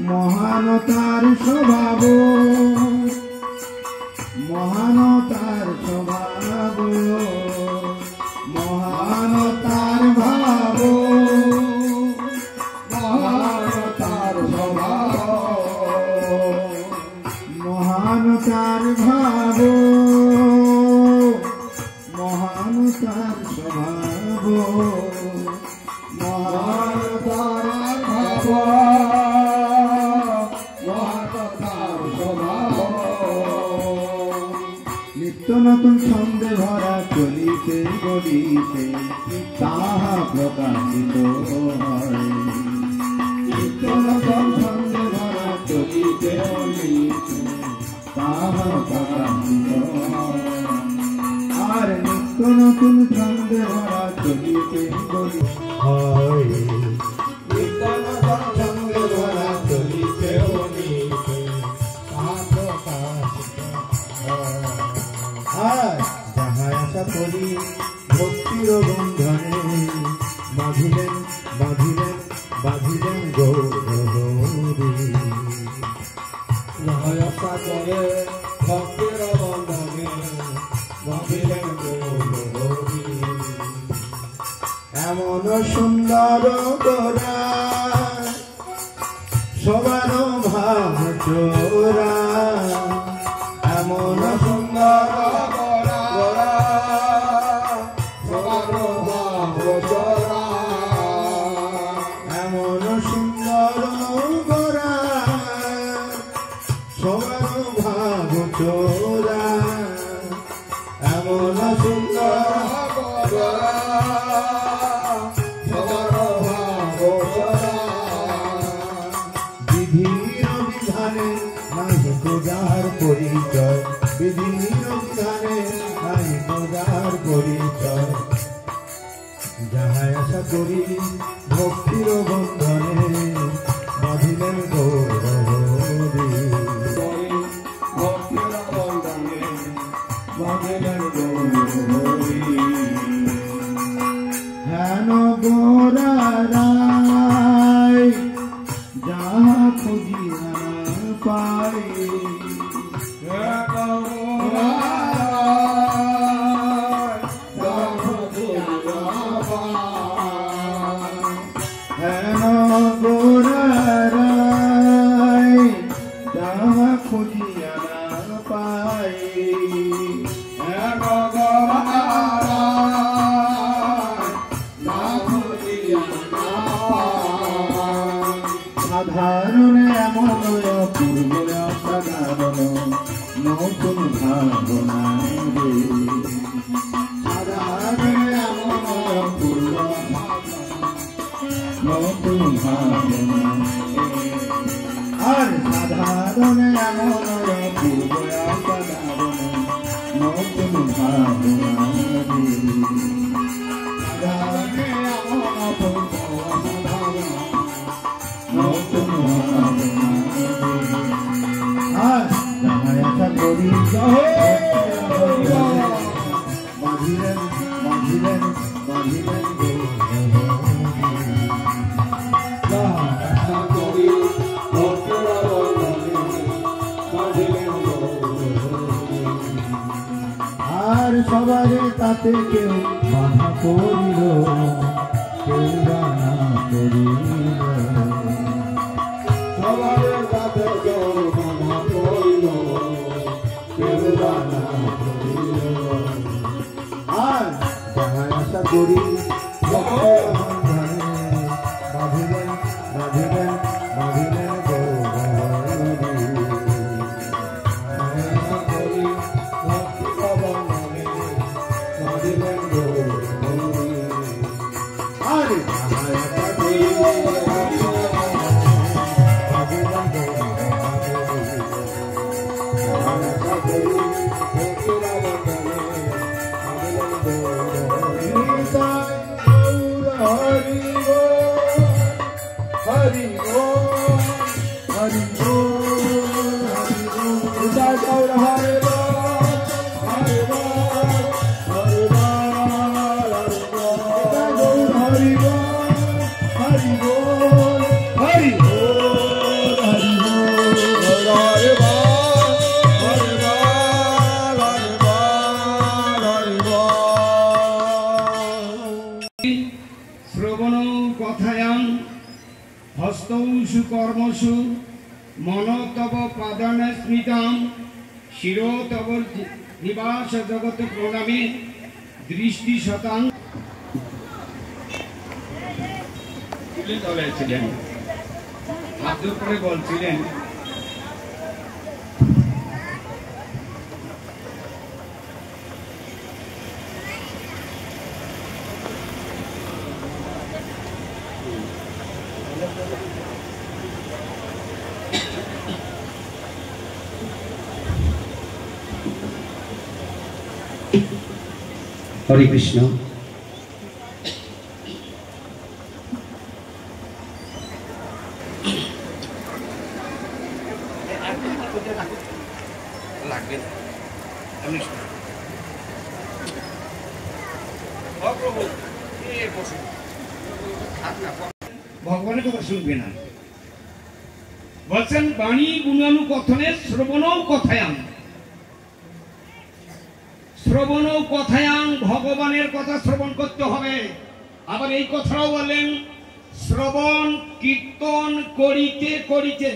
মহানতার স্বভাব মহানতার স্বভাব মহানতার ভাব মহানতার স্বভাব মহানতার ভাব মহানতার স্বভাব মহানতার ভাব নিত্য নতুন ছন্দে ভরা চলিতে গলিতে তাহা প্রকাশিত হয় নিত্য নতুন ছন্দে ভরা চলিতে গলিতে তাহা প্রকাশিত আর নিত্য নতুন ছন্দে ভরা চলিতে গলিতে হয় নিত্য নতুন ছন্দে ভরা চলিতে গলিতে তাহা প্রকাশিত হয় যাহা আশা করি ভক্তির বন্ধনে বাঁধিলেন বাঁধিলেন বাঁধিলেন গৌরহরি যাহা আশা করে ভক্তির বন্ধনে বাঁধিলেন গৌরহরি এমন সুন্দর গোরা সবার ভাব চোরা এমন সুন্দর গোরা সবার ভাব চোরা এমন সুন্দর গোরা সবার ভাব চোরা এমন সুন্দর গোরা সবার ভাব চোরা বিধির বিধানে নাই যার পরিচয় বিধির বিধানে নাই যার পরিচয় যাহা আশা করি ভক্তির বন্ধনে বাঁধিলেন গৌরহরি ভক্তির বন্ধনে বাঁধিলেন গৌরহরি হেন গোরা রায় যাহা খুঁজিয়া পাই হেন গোরা রায় যাহা খুঁজিয়া পাই হেন গোরা সাধারণ এমন পূর্ব অসাধারণ নতুন ভাবনা রে সাধারণ এমন পূর্ব নতুন ভাবনা আর সাধারণ এমন পূর্ব অসাধারণ নতুন ভাবনা রে সাধারণ এমন পূর্ব অসাধারণ নতুন ভাবনা আর যাহা আশা করি বাঁধিলেন বাঁধিলেন বাঁধিলেন আশা করি আর সবারে তাতে কেউ বাধা করিল কেউ বাধা করিল সবারে তাতে কেউ বাধা করিল কেউ বাধা করিল আর যাহা আশা করি বাঁধিলেন বাঁধিলেন বাঁধিলেন Oh সর্বসু কর্মসু মন তব পাদান স্মৃতাম শিরো তব নিবাস জগৎ প্রণামে দৃষ্টি শতাং তুলে ধরেছিলেন। হাত করে বলছিলেন হরে কৃষ্ণ। ভগবানের কথা শুনবে না, বলছেন বাণী গুণানু কথনে শ্রবণও কথায়াম, শ্রবণও কথায়াম, ভগবানের কথা শ্রবণ করতে হবে। আবার এই কথাও বলেন শ্রবণ কীর্তন করিতে করিতে